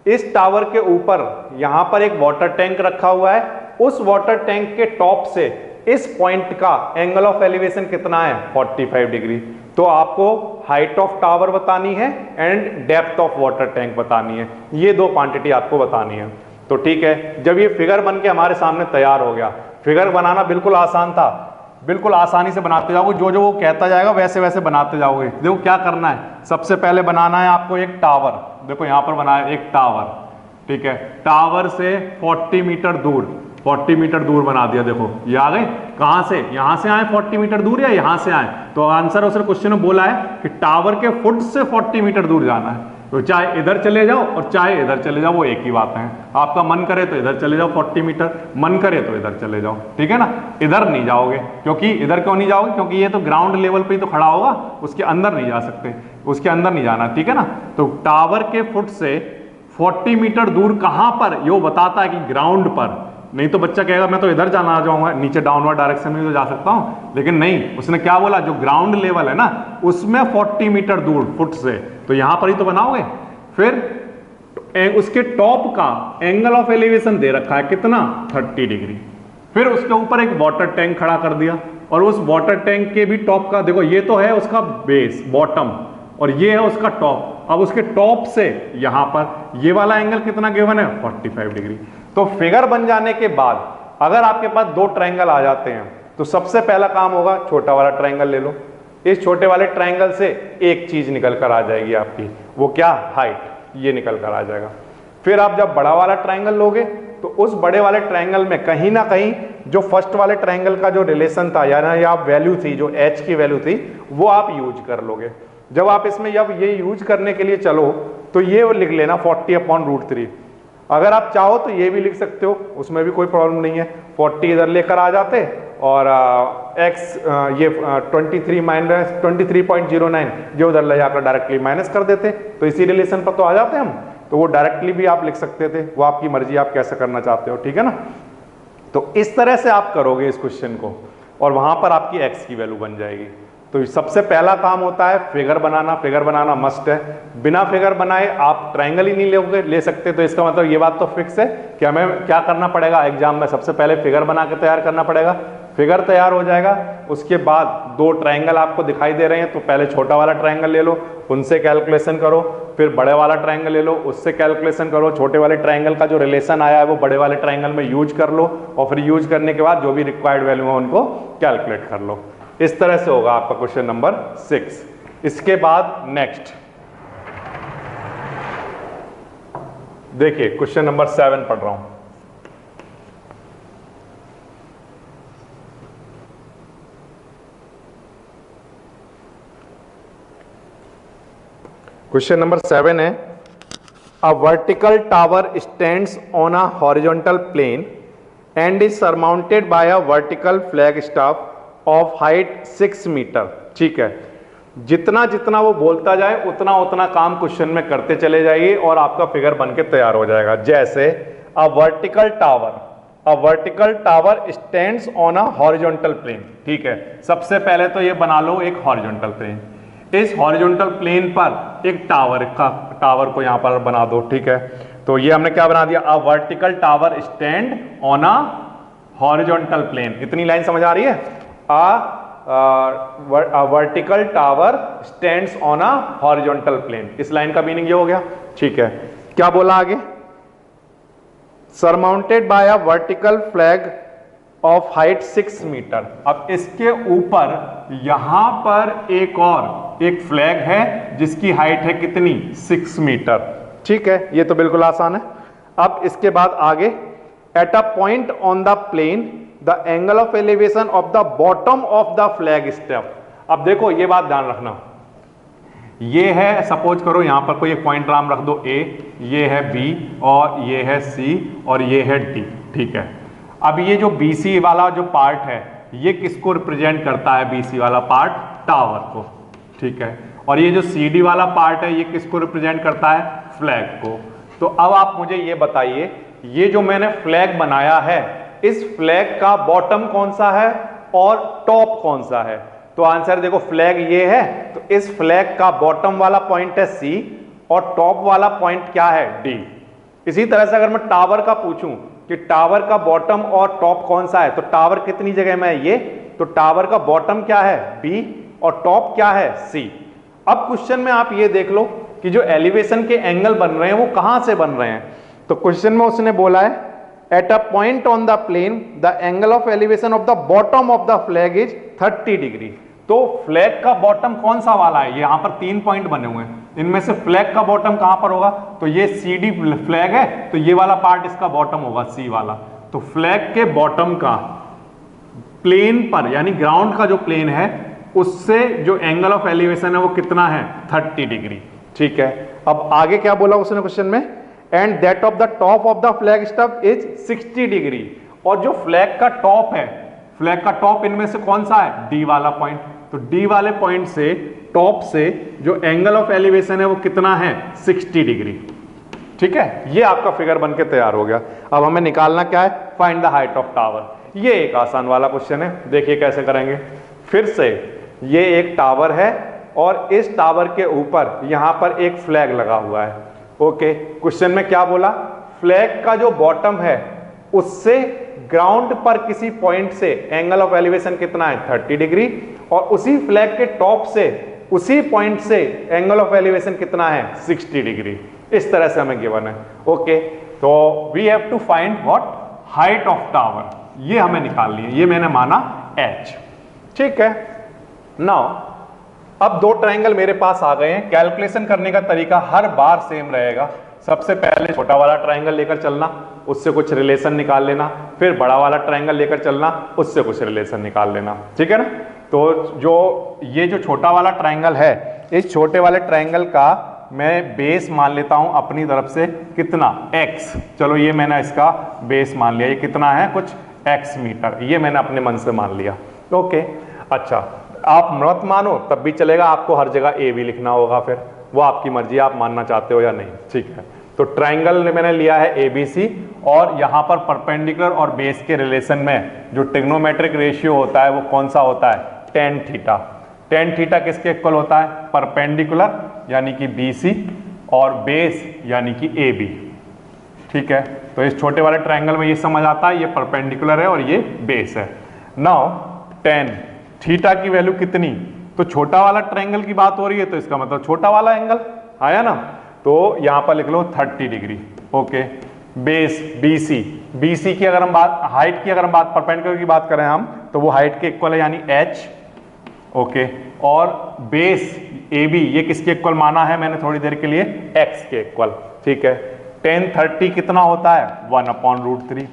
A: इस टावर के ऊपर यहां पर एक वाटर टैंक रखा हुआ है, उस वाटर टैंक के टॉप से इस पॉइंट का एंगल ऑफ एलिवेशन कितना है 45 डिग्री। तो आपको हाइट ऑफ टावर बतानी है and depth of water tank बतानी है, ये दो क्वांटिटी आपको बतानी है। तो ठीक है, जब ये फिगर बन के हमारे सामने तैयार हो गया, फिगर बनाना बिल्कुल आसान था, बिल्कुल आसानी से बनाते जाओगे, जो जो वो कहता जाएगा वैसे वैसे बनाते जाओगे। देखो क्या करना है, सबसे पहले बनाना है आपको एक टावर, देखो यहां पर बनाया एक टावर, ठीक है। टावर से 40 मीटर दूर, 40 मीटर दूर बना दिया, देखो ये आ गए, कहां से, यहां से आए 40 मीटर दूर या यहां से आए, तो आंसर उस क्वेश्चन में बोला है कि टावर के फुट से 40 मीटर दूर जाना है, तो चाहे इधर चले जाओ और चाहे इधर चले जाओ, वो एक ही बात है। आपका मन करे तो इधर चले जाओ 40 मीटर, मन करे तो इधर चले जाओ, ठीक है ना। इधर नहीं जाओगे, क्योंकि इधर क्यों नहीं जाओगे, क्योंकि ये तो ग्राउंड लेवल पे ही तो खड़ा होगा, उसके अंदर नहीं जा सकते, उसके अंदर नहीं जाना, ठीक है ना। तो टावर के फुट से 40 मीटर दूर कहां पर, ये बताता है कि ग्राउंड पर, नहीं तो बच्चा कहेगा मैं तो इधर जाना आ जाऊंगा, नीचे डाउनवर्ड डायरेक्शन में तो जा सकता हूं, लेकिन नहीं, उसने क्या बोला, जो ग्राउंड लेवल है ना उसमें 40 मीटर दूर फुट से, तो यहां पर ही तो बनाओगे। फिर उसके टॉप का एंगल ऑफ एलिवेशन दे रखा है कितना 30 डिग्री। फिर उसके ऊपर एक वाटर टैंक खड़ा कर दिया, और उस वाटर टैंक के भी टॉप का, देखो ये तो है उसका बेस बॉटम और ये है उसका टॉप, अब उसके टॉप से यहां पर ये वाला एंगल कितना गिवन है 45 डिग्री। तो फिगर बन जाने के बाद अगर आपके पास दो ट्रायंगल आ जाते हैं तो सबसे पहला काम होगा छोटा वाला ट्रायंगल ले लो, इस छोटे वाले ट्रायंगल से एक चीज निकल कर आ जाएगी आपकी, वो क्या, हाइट, ये निकल कर आ जाएगा। फिर आप जब बड़ा वाला ट्रायंगल लोगे तो उस बड़े वाले ट्रायंगल में कहीं ना कहीं जो फर्स्ट वाले ट्रायंगल का जो रिलेशन था यानी आप वैल्यू थी, जो h की वैल्यू थी वो आप यूज कर लोगे। जब आप इसमें जब ये यूज करने के लिए चलो तो ये लिख लेना 40/√3। अगर आप चाहो तो ये भी लिख सकते हो, उसमें भी कोई प्रॉब्लम नहीं है। 40 इधर लेकर आ जाते और x ये 23 माइनस 23.09 जो उधर ले जाकर डायरेक्टली माइनस कर देते, तो इसी रिलेशन पर तो आ जाते हम, तो वो डायरेक्टली भी आप लिख सकते थे, वो आपकी मर्जी, आप कैसे करना चाहते हो, ठीक है ना। तो इस तरह से आप करोगे इस क्वेश्चन को और वहां पर आपकी x की वैल्यू बन जाएगी। तो सबसे पहला काम होता है फिगर बनाना, फिगर बनाना मस्ट है, बिना फिगर बनाए आप ट्रायंगल ही नहीं ले सकते। तो इसका मतलब ये बात तो फिक्स है कि हमें क्या करना पड़ेगा एग्जाम में, सबसे पहले फिगर बना के तैयार करना पड़ेगा। फिगर तैयार हो जाएगा, उसके बाद दो ट्रायंगल आपको दिखाई दे रहे हैं, तो पहले छोटा वाला ट्रायंगल ले लो, उनसे कैलकुलेशन करो, फिर बड़े वाला ट्रायंगल ले लो, उससे कैलकुलेशन करो, छोटे वाले ट्रायंगल का जो रिलेशन आया है वो बड़े वाले ट्रायंगल में यूज कर लो, और फिर यूज करने के बाद जो भी रिक्वायर्ड वैल्यू है उनको कैलकुलेट कर लो। इस तरह से होगा आपका क्वेश्चन नंबर 6। इसके बाद नेक्स्ट देखिए, क्वेश्चन नंबर 7 पढ़ रहा हूं। क्वेश्चन नंबर 7 है, a vertical tower stands on a horizontal plane and is surmounted by a vertical flag staff of height 6 metre. ठीक है, जितना जितना वो बोलता जाए उतना उतना काम क्वेश्चन में करते चले जाइए और आपका फिगर बन के तैयार हो जाएगा। जैसे a vertical tower stands on a horizontal plane. ठीक है, सबसे पहले तो ये बना लो एक हॉरिजॉन्टल प्लेन। इस हॉरिजॉन्टल प्लेन पर एक टावर को यहां पर बना दो। ठीक है, तो ये हमने क्या बना दिया, a vertical tower stand on a horizontal plane. इतनी लाइन समझ आ रही है? A vertical tower stands on a horizontal plane, इस लाइन का मीनिंग ये हो गया। ठीक है, क्या बोला आगे, surmounted by a vertical flag of height 6 metre. अब इसके ऊपर यहां पर एक फ्लैग है जिसकी हाइट है कितनी, 6 मीटर। ठीक है, ये तो बिल्कुल आसान है। अब इसके बाद आगे, at a point on the plane the angle of elevation of the bottom of the flag step. अब देखो ये बात ध्यान रखना, ये है, सपोज करो यहां पर कोई एक पॉइंट नाम रख दो A, ये है B और ये है C और ये है D। ठीक है, अब ये जो BC वाला जो पार्ट है ये किसको रिप्रेजेंट करता है, BC वाला पार्ट टावर को। ठीक है, और ये जो CD वाला पार्ट है ये किसको रिप्रेजेंट करता है, फ्लैग को। तो अब आप मुझे ये बताइए, ये जो मैंने फ्लैग बनाया है इस फ्लैग का बॉटम कौन सा है और टॉप कौन सा है? तो आंसर देखो, फ्लैग ये है तो इस फ्लैग का बॉटम वाला पॉइंट है C और टॉप वाला पॉइंट क्या है, D। इसी तरह से अगर मैं टावर का पूछूं कि टावर का बॉटम और टॉप कौन सा है, तो टावर कितनी जगह में है, ये, तो टावर का बॉटम क्या है, B और टॉप क्या है, C। अब क्वेश्चन में आप ये देख लो कि जो एलिवेशन के एंगल बन रहे हैं वो कहां से बन रहे हैं। तो क्वेश्चन में उसने बोला है, at a point on the plane the angle of elevation of the bottom of the flag is 30 degree. तो फ्लैग का बॉटम कौन सा वाला है, यहां पर 3 पॉइंट बने हुए हैं, इनमें से फ्लैग का बॉटम कहां पर होगा, तो ये CD फ्लैग है तो ये वाला पार्ट इसका बॉटम होगा, C वाला। तो फ्लैग के बॉटम का प्लेन पर, यानी ग्राउंड का जो प्लेन है उससे जो एंगल ऑफ एलिवेशन है वो कितना है, 30 डिग्री। ठीक है, अब आगे क्या बोला उसने क्वेश्चन में, and that of the top of the flag stuff is 60 degree. और जो फ्लैग का टॉप है, फ्लैग का टॉप इनमें से कौन सा है, D वाला पॉइंट। तो D वाले पॉइंट से, टॉप से जो एंगल ऑफ एलिवेशन है वो कितना है, 60 डिग्री। ठीक है, ये आपका फिगर बनके तैयार हो गया। अब हमें निकालना क्या है, find the height of tower. ये एक आसान वाला क्वेश्चन है, देखिए कैसे करेंगे। फिर से ये एक टावर है और इस टावर के ऊपर यहां पर एक फ्लैग लगा हुआ है। ओके, क्वेश्चन में क्या बोला, फ्लैग का जो बॉटम है उससे ग्राउंड पर किसी पॉइंट से एंगल ऑफ एलिवेशन कितना है, 30 डिग्री, और उसी फ्लैग के टॉप से उसी पॉइंट से एंगल ऑफ एलिवेशन कितना है, 60 डिग्री। इस तरह से हमें गिवन है। ओके, तो we have to find what, height of tower, ये हमें निकालनी है, ये मैंने माना H। ठीक है, नाउ अब 2 ट्रायंगल मेरे पास आ गए हैं। कैलकुलेशन करने का तरीका हर बार सेम रहेगा। सबसे पहले छोटा वाला ट्रायंगल लेकर चलना, उससे कुछ रिलेशन निकाल लेना, फिर बड़ा वाला ट्रायंगल लेकर चलना, उससे कुछ रिलेशन निकाल लेना। ठीक है ना। तो ये जो छोटा वाला ट्रायंगल है, इस छोटे वाले ट्रायंगल का मैं बेस मान लेता हूं अपनी तरफ से कितना, x। चलो ये मैंने इसका बेस मान लिया, ये कितना है, कुछ x मीटर, ये मैंने अपने मन से मान लिया। ओके, अच्छा आप मत मानो तब भी चलेगा, आपको हर जगह a भी लिखना होगा, फिर वो आपकी मर्जी, आप मानना चाहते हो या नहीं। ठीक है, तो ट्रायंगल मैंने लिया है ABC और यहां पर परपेंडिकुलर और बेस के रिलेशन में जो ट्रिग्नोमेट्रिक रेशियो होता है वो कौन सा होता है, tan थीटा। tan थीटा किसके इक्वल होता है, परपेंडिकुलर यानी कि BC और बेस यानी कि AB। ठीक है, तो इस छोटे वाले ट्रायंगल में ये समझ आता है, ये परपेंडिकुलर है और ये बेस है। नाउ tan थीटा की वैल्यू कितनी, तो छोटा वाला ट्रायंगल की बात हो रही है तो इसका मतलब छोटा वाला एंगल आया ना, तो यहां पर लिख लो 30 डिग्री। ओके, बेस BC की अगर हम बात, हाइट की अगर हम बात, परपेंडिकुलर की बात करें हम, तो वो हाइट के इक्वल है यानी H ओके, और बेस ए बी ये किसके इक्वल माना है मैंने थोड़ी देर के लिए, एक्स के इक्वल, ठीक है। tan 30 कितना होता है 1/√3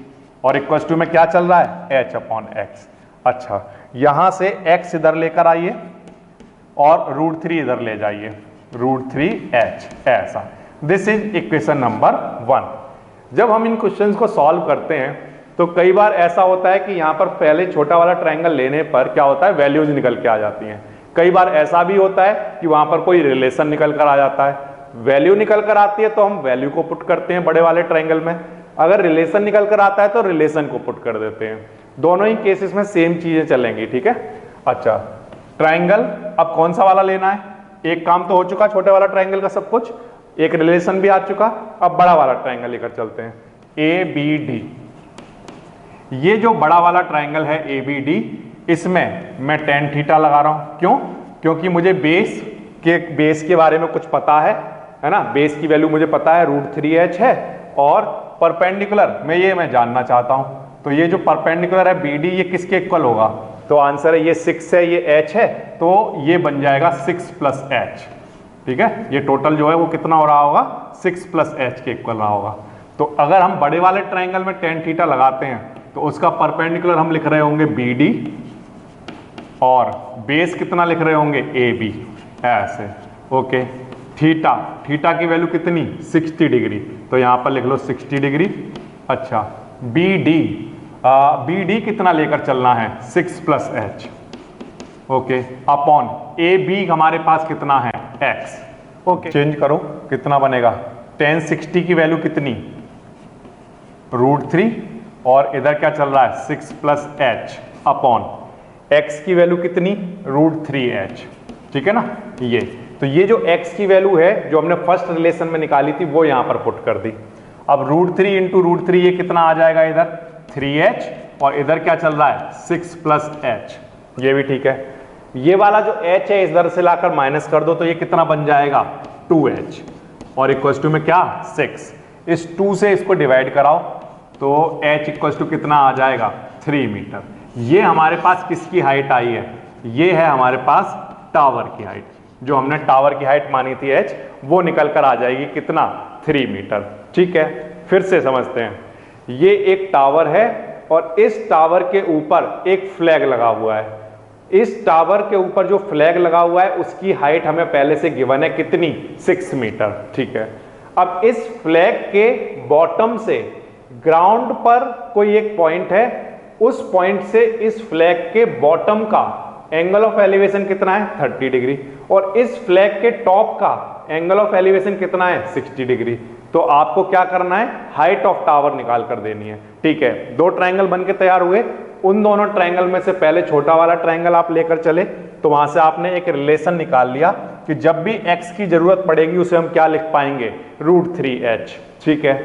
A: और इक्वल टू में क्या चल रहा है h/x। अच्छा, यहां से x इधर लेकर आइए और √3 इधर ले जाइए, √3h ऐसा। This is equation number 1। जब हम इन क्वेश्चंस को सॉल्व करते हैं तो कई बार ऐसा होता है कि यहाँ पर पहले छोटा वाला ट्रायंगल लेने पर क्या होता है, वैल्यूज निकल के आ जाती हैं। कई बार ऐसा भी होता है कि वहां पर कोई रिलेशन निकल कर आ जाता है। वैल्यू निकल कर आती है तो हम वैल्यू को पुट करते हैं बड़े वाले ट्रायंगल में, अगर रिलेशन निकल कर आता है तो रिलेशन को पुट कर देते हैं। दोनों ही केसेस में सेम चीजें चलेंगी, ठीक है। अच्छा, ट्रायंगल अब कौन सा वाला लेना है, एक काम तो हो चुका छोटे वाला ट्रायंगल का सब कुछ, एक रिलेशन भी आ चुका, अब बड़ा वाला ट्रायंगल लेकर चलते हैं ABD। ये जो बड़ा वाला ट्रायंगल है ABD, इसमें मैं tan थीटा लगा रहा हूं, क्यों, क्योंकि मुझे बेस के बारे में कुछ पता है ना, बेस की वैल्यू मुझे पता है √3h है, और परपेंडिकुलर मैं जानना चाहता हूं। तो ये जो परपेंडिकुलर है BD ये किसके इक्वल होगा, तो आंसर है ये 6 है, ये h है, तो ये बन जाएगा 6 + h, ठीक है। ये टोटल जो है वो कितना हो रहा होगा 6 + h के इक्वल रहा होगा। तो अगर हम बड़े वाले ट्रायंगल में tan थीटा लगाते हैं तो उसका परपेंडिकुलर हम लिख रहे होंगे BD और बेस कितना लिख रहे होंगे AB ऐसे, ओके। थीटा की वैल्यू कितनी 60 डिग्री, तो यहां पर लिख लो 60 डिग्री। अच्छा, BD कितना लेकर चलना है 6 + h, ओके, अपॉन AB हमारे पास कितना है x, ओके। चेंज करो कितना बनेगा, tan 60 की वैल्यू कितनी √3 और इधर क्या चल रहा है 6 + h अपॉन x की वैल्यू कितनी √3h, ठीक है ना। ये जो x की वैल्यू है जो हमने फर्स्ट रिलेशन में निकाली थी वो यहां पर पुट कर दी। अब √3 × √3 ये कितना आ जाएगा इधर 3h और इधर क्या चल रहा है 6 + h, ये भी ठीक है। ये वाला जो h है इधर से लाकर माइनस कर दो तो ये कितना बन जाएगा 2h और इक्वल टू में क्या 6। इस 2 से इसको डिवाइड कराओ तो h इक्वल टू कितना आ जाएगा 3 मीटर। ये हमारे पास किसकी हाइट आई है, ये है हमारे पास टावर की हाइट, जो हमने टावर की हाइट मानी थी h, वो निकल कर आ जाएगी कितना 3 मीटर, ठीक है। फिर से समझते हैं, ये एक टावर है और इस टावर के ऊपर एक फ्लैग लगा हुआ है। इस टावर के ऊपर जो फ्लैग लगा हुआ है उसकी हाइट हमें पहले से गिवन है कितनी 6 मीटर, ठीक है। अब इस फ्लैग के बॉटम से ग्राउंड पर कोई एक पॉइंट है, उस पॉइंट से इस फ्लैग के बॉटम का एंगल ऑफ एलिवेशन कितना है 30 डिग्री और इस फ्लैग के टॉप का एंगल ऑफ एलिवेशन कितना है 60 डिग्री। तो आपको क्या करना है, हाइट ऑफ टावर निकाल कर देनी है, ठीक है। दो ट्रायंगल बनके तैयार हुए, उन दोनों ट्रायंगल में से पहले छोटा वाला ट्रायंगल आप लेकर चले तो वहां से आपने एक रिलेशन निकाल लिया कि जब भी x की जरूरत पड़ेगी उसे हम क्या लिख पाएंगे √3h, ठीक है।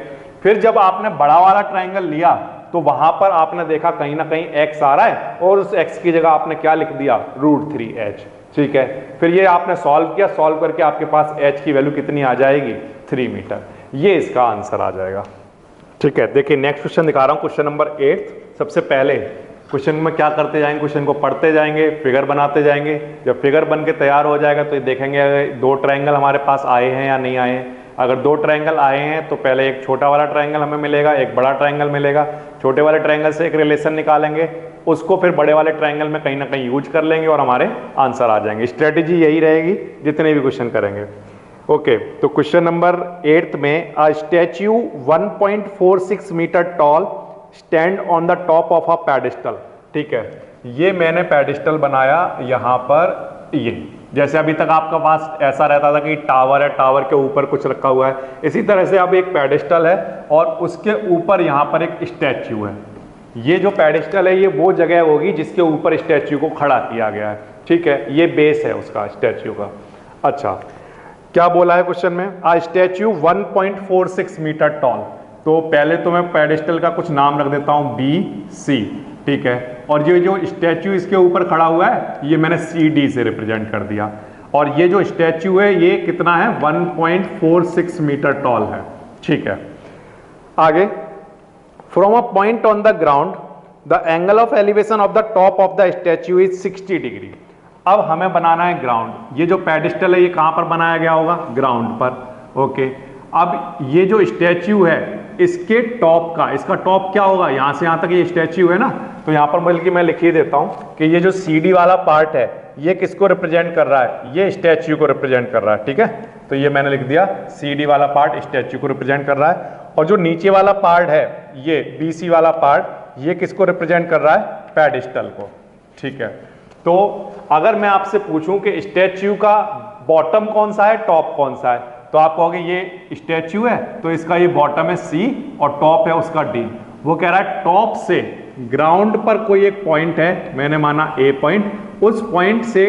A: फिर जब आपने बड़ा वाला ट्रायंगल लिया तो वहां पर आपने देखा कहीं ना कहीं x आ रहा है और उस x की जगह आपने क्या लिख दिया √3h, ठीक है। फिर ये आपने सॉल्व किया, सॉल्व करके आपके पास h की वैल्यू कितनी आ जाएगी 3 मीटर, ये इसका आंसर आ जाएगा, ठीक है। देखिए नेक्स्ट क्वेश्चन दिखा रहा हूं, क्वेश्चन नंबर 8। सबसे पहले क्वेश्चन में क्या करते जाएंगे, क्वेश्चन को पढ़ते जाएंगे, फिगर बनाते जाएंगे। जब फिगर बन के तैयार हो जाएगा तो ये देखेंगे अगर दो ट्रायंगल हमारे पास आए हैं या नहीं आए हैं। अगर दो ट्रायंगल आए हैं तो पहले एक छोटा वाला ट्रायंगल हमें मिलेगा, एक बड़ा ट्रायंगल मिलेगा। छोटे वाले ट्रायंगल से एक रिलेशन निकालेंगे, उसको फिर बड़े वाले ट्रायंगल में कहीं ना कहीं यूज कर लेंगे और हमारे आंसर आ जाएंगे। स्ट्रेटेजी यही रहेगी जितने भी क्वेश्चन करेंगे, ओके। तो क्वेश्चन नंबर 8 में a statue 1.46 metre tall stand on the top of a pedestal, ठीक है। ये मैंने पेडिस्टल बनाया यहाँ पर, ये जैसे अभी तक आपका पास ऐसा रहता था कि टावर है, टावर के ऊपर कुछ रखा हुआ है, इसी तरह से अब एक पेडिस्टल है और उसके ऊपर यहाँ पर एक स्टैच्यू है। ये जो पेडिस्टल है ये वो जगह होगी जिसके ऊपर स्टैच्यू को खड़ा किया गया है, ठीक है। ये बेस है उसका स्टैच्यू का। अच्छा, क्या बोला है क्वेश्चन में, आ स्टैच्यू 1.46 मीटर टॉल। तो पहले तो मैं पेडिस्टल का कुछ नाम रख देता हूं BC, ठीक है। और ये जो स्टैच्यू इसके ऊपर खड़ा हुआ है ये मैंने CD से रिप्रेजेंट कर दिया। और ये जो स्टैच्यू है ये कितना है 1.46 मीटर टॉल है, ठीक है। आगे, from a point on the ground the angle of elevation of the top of the statue is 60 degree. अब हमें बनाना है ग्राउंड। ये जो पेडिस्टल है ये कहां पर बनाया गया होगा? ग्राउंड पर। ओके, अब ये जो स्टैच्यू है इसके टॉप का, इसका टॉप क्या होगा? यहां से यहां तक ये स्टैच्यू है ना, तो यहां पर बल्कि मैं लिख ही देता हूं कि ये जो CD वाला पार्ट है ये किसको रिप्रेजेंट कर रहा है? ये स्टैच्यू को रिप्रेजेंट कर रहा है। ठीक है, तो ये मैंने लिख दिया, CD वाला पार्ट स्टैच्यू को रिप्रेजेंट कर रहा है, और जो नीचे वाला पार्ट है ये BC वाला पार्ट ये किसको रिप्रेजेंट कर रहा है? पेडिस्टल को। ठीक है, तो अगर मैं आपसे पूछूं कि स्टैच्यू का बॉटम कौन सा है, टॉप कौन सा है, तो आप कहोगे ये स्टैच्यू है तो इसका ये बॉटम है C और टॉप है उसका D। वो कह रहा है टॉप से ग्राउंड पर कोई एक पॉइंट है, मैंने माना A पॉइंट, उस पॉइंट से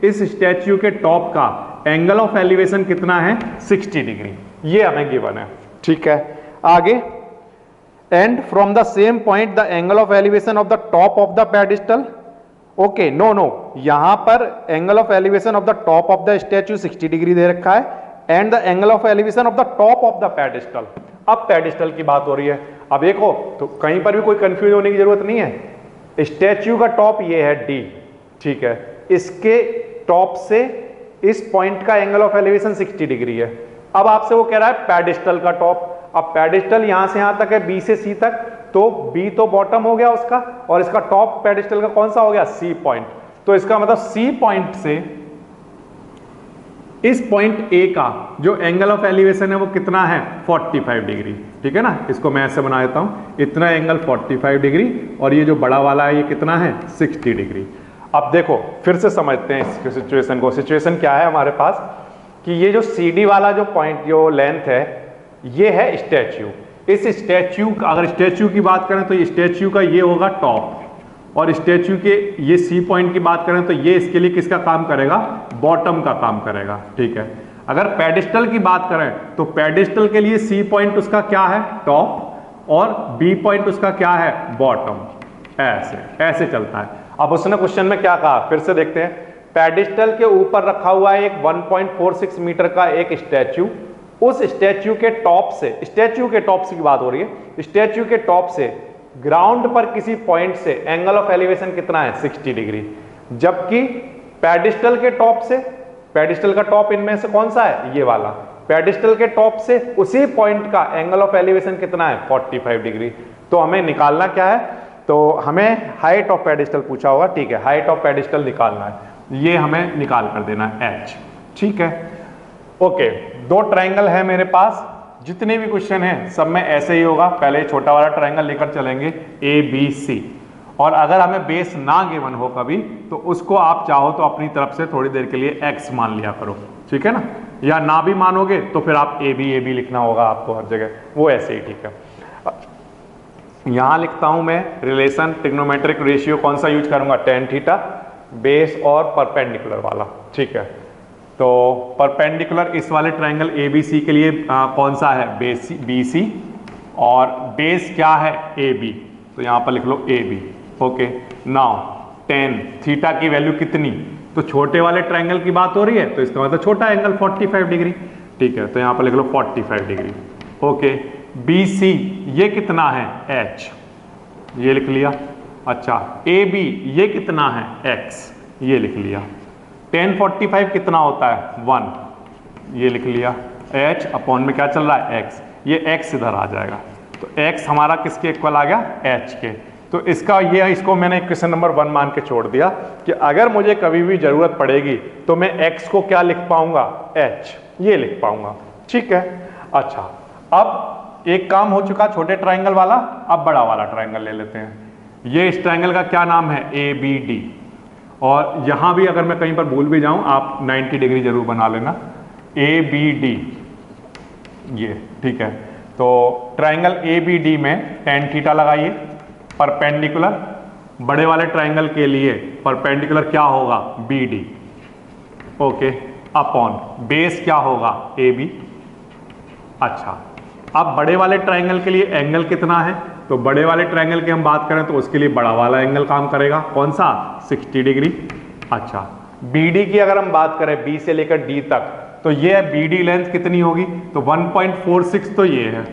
A: इस स्टैच्यू के टॉप का एंगल ऑफ एलिवेशन कितना है? 60 डिग्री। ये हमें गिवन है। ठीक है, आगे, and from the same point the angle of elevation of the top of the pedestal. Okay, no, यहां पर angle of elevation of the top of the statue 60 degree दे रखा है, and the angle of elevation of the top of the pedestal. अब pedestal की बात हो रही है। अब देखो, तो कहीं पर भी कोई कंफ्यूज होने की जरूरत नहीं है। स्टैच्यू का टॉप ये है D। ठीक है, इसके टॉप से इस पॉइंट का एंगल ऑफ एलिवेशन 60 डिग्री है। अब आपसे वो कह रहा है पेडिस्टल का टॉप। अब पेडिस्टल यहां से यहां तक है, B से C तक, तो B तो बॉटम हो गया उसका, और इसका टॉप पेडिस्टल का कौन सा हो गया? C point. तो इसका मतलब C पॉइंट से इस पॉइंट A का जो एंगल ऑफ एलिवेशन है वो कितना है? 45 डिग्री। ठीक है ना, इसको मैं ऐसे बना देता हूं, इतना एंगल 45 डिग्री, और ये जो बड़ा वाला है ये कितना है? 60 डिग्री। अब देखो फिर से समझते हैं इस सिचुएशन को। सिचुएशन क्या है हमारे पास कि ये जो CD वाला जो पॉइंट, जो लेंथ है, ये है स्टैच्यू। इस स्टैच्यू का, अगर स्टैच्यू की बात करें तो ये स्टैच्यू का ये होगा टॉप, और स्टैच्यू के ये C पॉइंट की बात करें तो ये इसके लिए किसका काम करेगा? बॉटम का काम करेगा। ठीक है, अगर पेडिस्टल की बात करें तो पेडिस्टल के लिए C पॉइंट उसका क्या है? टॉप, और B पॉइंट उसका क्या है? बॉटम। ऐसे ऐसे चलता है। अब उसने क्वेश्चन में क्या कहा, फिर से देखते हैं। पेडिस्टल के ऊपर रखा हुआ है एक 1.46 मीटर का एक स्टैच्यू। उस स्टैच्यू के टॉप से, स्टैच्यू के टॉप से की बात हो रही है, स्टैच्यू के टॉप से ग्राउंड पर किसी पॉइंट से एंगल ऑफ एलिवेशन कितना है? 60 डिग्री। जबकि पेडिस्टल के टॉप से, पेडिस्टल का टॉप इनमें से कौन सा है? ये वाला। पेडिस्टल के टॉप से उसी पॉइंट का एंगल ऑफ एलिवेशन कितना है? 45 डिग्री। तो हमें निकालना क्या है? तो हमें हाइट ऑफ पेडिस्टल पूछा होगा। ठीक है, हाइट ऑफ पेडिस्टल निकालना है, ये हमें निकाल कर देना है H। ठीक है, ओके, दो ट्रायंगल है मेरे पास। जितने भी क्वेश्चन हैं सब में ऐसे ही होगा। पहले छोटा वाला ट्रायंगल लेकर चलेंगे ABC, और अगर हमें बेस ना गिवन हो कभी तो उसको आप चाहो तो अपनी तरफ से थोड़ी देर के लिए X मान लिया करो। ठीक है ना, या ना भी मानोगे तो फिर आप AB लिखना होगा आपको हर जगह, वो ऐसे ही। ठीक है, यहां लिखता हूं मैं रिलेशन, ट्रिग्नोमेट्रिक रेशियो कौन सा यूज करूंगा? tan थीटा, बेस और परपेंडिकुलर वाला। ठीक है, तो परपेंडिकुलर इस वाले ट्रायंगल ABC के लिए कौन सा है? BC, और बेस क्या है? AB, तो यहां पर लिख लो AB। Okay, now tan theta की वैल्यू कितनी? तो छोटे वाले ट्रायंगल की बात हो रही है तो इसका मतलब छोटा एंगल 45 डिग्री। ठीक है, तो यहां पर लिख लो 45 डिग्री। ओके, BC ये कितना है? H, ये लिख लिया। अच्छा, AB ये कितना है? X, ये लिख लिया। tan 45 कितना होता है? 1, ये लिख लिया। H अपॉन में क्या चल रहा है? X, ये X इधर आ जाएगा, तो X हमारा किसके इक्वल आ गया? H के। तो इसका ये, इसको मैंने क्वेश्चन नंबर 1 मान के छोड़ दिया कि अगर मुझे कभी भी जरूरत पड़ेगी तो मैं X को क्या लिख पाऊंगा? H, ये लिख पाऊंगा। ठीक है, अच्छा, अब एक काम हो चुका छोटे ट्रायंगल वाला, अब बड़ा वाला ट्रायंगल ले लेते हैं। ये इस ट्रायंगल का क्या नाम है? ABD, और यहां भी अगर मैं कहीं पर भूल भी जाऊं आप 90 डिग्री जरूर बना लेना। ABD ये, ठीक है, तो ट्रायंगल ABD में tan थीटा लगाइए, परपेंडिकुलर, बड़े वाले ट्रायंगल के लिए परपेंडिकुलर क्या होगा? BD। ओके, अपॉन बेस क्या होगा? AB। अच्छा, अब बड़े वाले ट्रायंगल के लिए एंगल कितना है? तो बड़े वाले ट्रायंगल की हम बात करें तो उसके लिए बड़ा वाला एंगल काम करेगा, कौन सा? 60 डिग्री। अच्छा, BD की अगर हम बात करें B से लेकर D तक, तो ये BD लेंथ कितनी होगी? तो 1.46 तो ये है,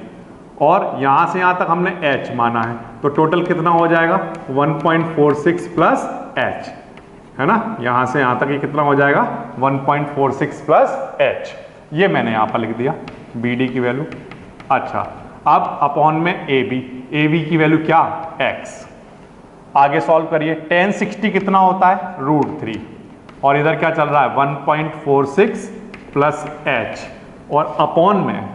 A: और यहां से यहां तक हमने H माना है, तो टोटल कितना हो जाएगा? 1.46 प्लस H। है ना, यहां से यहां तक ये कितना हो जाएगा 1.46 प्लस h, ये मैंने यहां पर लिख दिया BD की वैल्यू। अच्छा, अब अपॉन में AB की वैल्यू क्या x। आगे सॉल्व करिए, 1060 कितना होता है √3 और इधर क्या चल रहा है 1.46 प्लस h और अपॉन में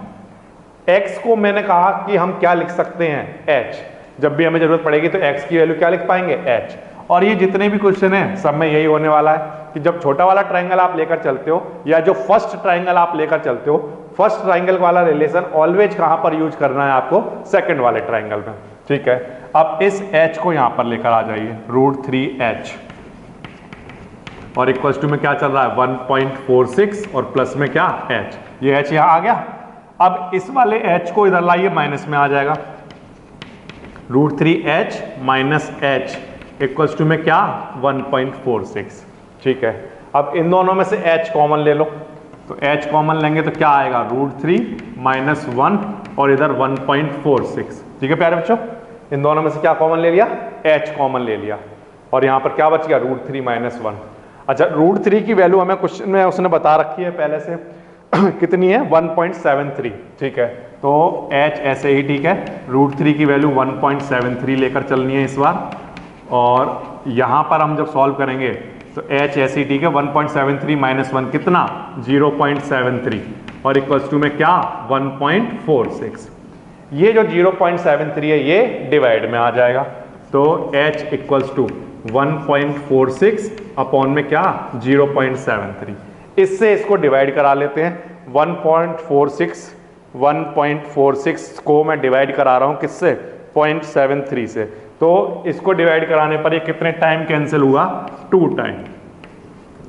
A: x को मैंने कहा कि हम क्या लिख सकते हैं h, जब भी हमें जरूरत पड़ेगी तो x की वैल्यू क्या लिख पाएंगे h। और ये जितने भी क्वेश्चन हैं सब में यही होने वाला है कि जब छोटा वाला ट्रायंगल आप लेकर चलते हो या जो फर्स्ट ट्रायंगल आप लेकर चलते हो, फर्स्ट ट्रायंगल वाला रिलेशन ऑलवेज कहां पर यूज करना है आपको, सेकंड वाले ट्रायंगल में। ठीक है, अब इस h को यहां पर लेकर आ जाइए √3h और इक्वल्स टू में क्या चल रहा है 1.46 और प्लस में क्या h, ये h यहां आ गया। अब इस वाले h को इधर लाइए, माइनस में आ जाएगा √3h minus h equals to में क्या 1.46। ठीक है, अब इन दोनों में से h कॉमन ले लो, तो h कॉमन लेंगे तो क्या आएगा √3 माइनस 1 और इधर 1.46। ठीक है प्यारे बच्चों, इन दोनों में से क्या कॉमन ले लिया, h कॉमन ले लिया और यहाँ पर क्या बच गया √3 माइनस 1। अच्छा, √3 की वैल्यू हमें क्वेश्चन में उसने बता रखी है पहले से कितनी है 1.73। ठीक है, तो h ऐसे ही ठीक है, √3 की वैल्यू 1.73 लेकर चलनी है इस बार और यहाँ पर हम जब सॉल्व करेंगे तो h ऐसे ही ठीक है 1.73 माइनस 1 कितना 0.73 और इक्वल्स टू में क्या 1.46। ये जो 0.73 है ये डिवाइड में आ जाएगा, तो h इक्वल्स टू 1.46 अपॉन में क्या 0.73। इससे इसको डिवाइड करा लेते हैं, 1.46 को मैं डिवाइड करा रहा हूं किससे 0.73 से, तो इसको डिवाइड कराने पर ये कितने टाइम कैंसिल हुआ 2 टाइम।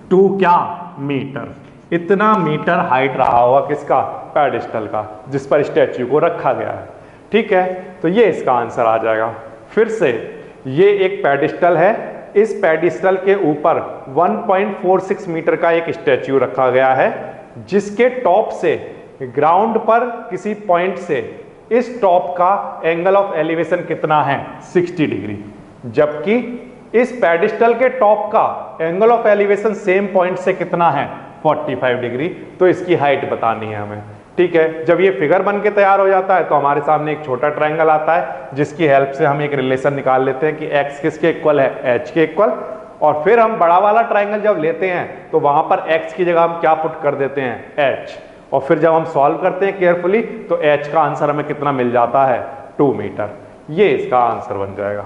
A: 2 क्या मीटर, इतना मीटर हाइट रहा होगा किसका पेडिस्टल का जिस पर स्टैच्यू को रखा गया है। ठीक है, तो ये इसका आंसर आ जाएगा। फिर से ये एक पेडिस्टल है, इस पेडिस्टल के ऊपर 1.46 मीटर का एक स्टैच्यू रखा गया है जिसके टॉप से ग्राउंड पर किसी पॉइंट से इस टॉप का एंगल ऑफ एलिवेशन कितना है 60 डिग्री, जबकि इस पेडिस्टल के टॉप का angle of elevation same point से कितना है 45 डिग्री। तो इसकी हाइट बतानी है हमें। ठीक है, जब ये फिगर बन के तैयार हो जाता है तो हमारे सामने एक छोटा ट्रायंगल आता है जिसकी हेल्प से हम एक रिलेशन निकाल लेते हैं कि x किसके इक्वल है h के इक्वल, और फिर हम बड़ा वाला ट्रायंगल जब लेते हैं तो वहां पर x की जगह हम क्या पुट कर देते हैं h, और फिर जब हम सॉल्व करते हैं केयरफुली तो h का आंसर हमें कितना मिल जाता है 2 मीटर। ये इसका आंसर बन जाएगा।